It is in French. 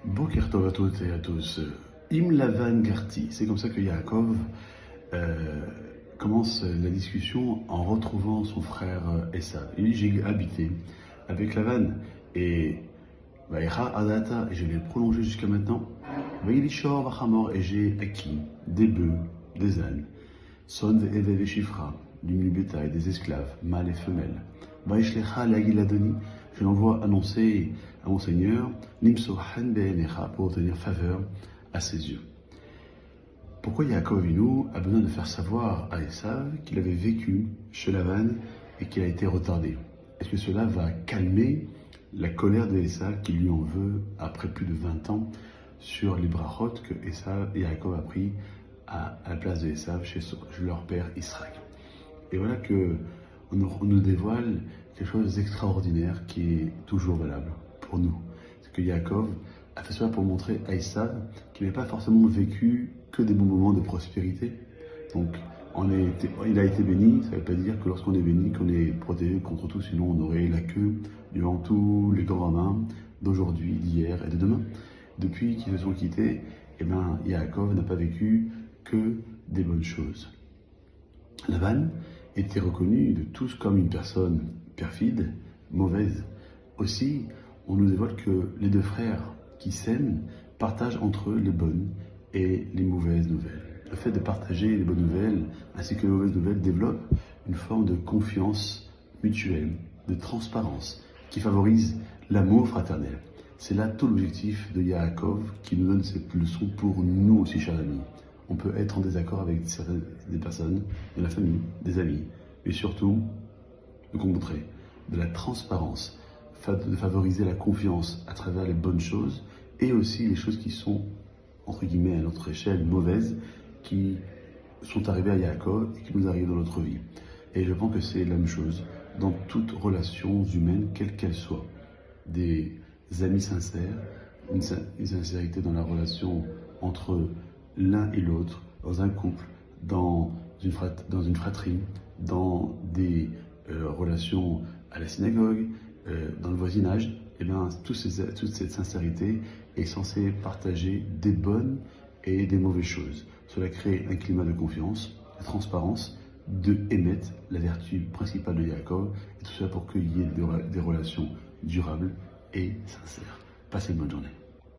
Boker Tov à toutes et à tous. Im Lavan Garti, c'est comme ça que Yaakov commence la discussion en retrouvant son frère Esav. Il dit: j'ai habité avec Lavan et Vaïcha Adata, et je l'ai prolongé jusqu'à maintenant. Vaïlishor Vachamor, et j'ai acquis des bœufs, des ânes, Son Ve'evev et Shifra, du menu bétail, des esclaves, mâles et femelles. Vaishlecha Lagiladoni, je l'envoie annoncer à mon Seigneur, Nimso Han Be'enecha, pour obtenir faveur à ses yeux. Pourquoi Yaakov Avinu a besoin de faire savoir à Esav qu'il avait vécu chez Lavan et qu'il a été retardé? Est-ce que cela va calmer la colère de Esav qui lui en veut après plus de 20 ans sur les brachot que Yaakov a pris à la place de Esav chez leur père Israël? Et voilà que on nous dévoile quelque chose d'extraordinaire qui est toujours valable pour nous. C'est que Yaakov a fait cela pour montrer à Esav qu'il n'avait pas forcément vécu que des bons moments de prospérité. Donc, il a été béni, ça ne veut pas dire que lorsqu'on est béni, qu'on est protégé contre tout, sinon on aurait la queue devant tous les grands rabbins d'aujourd'hui, d'hier et de demain. Depuis qu'ils se sont quittés, Yaakov n'a pas vécu que des bonnes choses. Lavan était reconnu de tous comme une personne perfide, mauvaise. Aussi, on nous dévoile que les deux frères qui s'aiment partagent entre eux les bonnes et les mauvaises nouvelles. Le fait de partager les bonnes nouvelles ainsi que les mauvaises nouvelles développe une forme de confiance mutuelle, de transparence, qui favorise l'amour fraternel. C'est là tout l'objectif de Yaakov qui nous donne cette leçon pour nous aussi, chers amis. On peut être en désaccord avec certaines des personnes, de la famille, des amis, mais surtout, de montrer de la transparence, de favoriser la confiance à travers les bonnes choses et aussi les choses qui sont, entre guillemets, à notre échelle, mauvaises, qui sont arrivées à Yaakov et qui nous arrivent dans notre vie. Et je pense que c'est la même chose dans toutes relations humaines, quelles qu'elles soient. Des amis sincères, une sincérité dans la relation entre l'un et l'autre, dans un couple, dans une fratrie, dans des relations à la synagogue, dans le voisinage. Et bien, toute cette sincérité est censée partager des bonnes et des mauvaises choses. Cela crée un climat de confiance, de transparence, de émettre la vertu principale de Yaakov, et tout cela pour qu'il y ait des relations durables et sincères. Passez une bonne journée.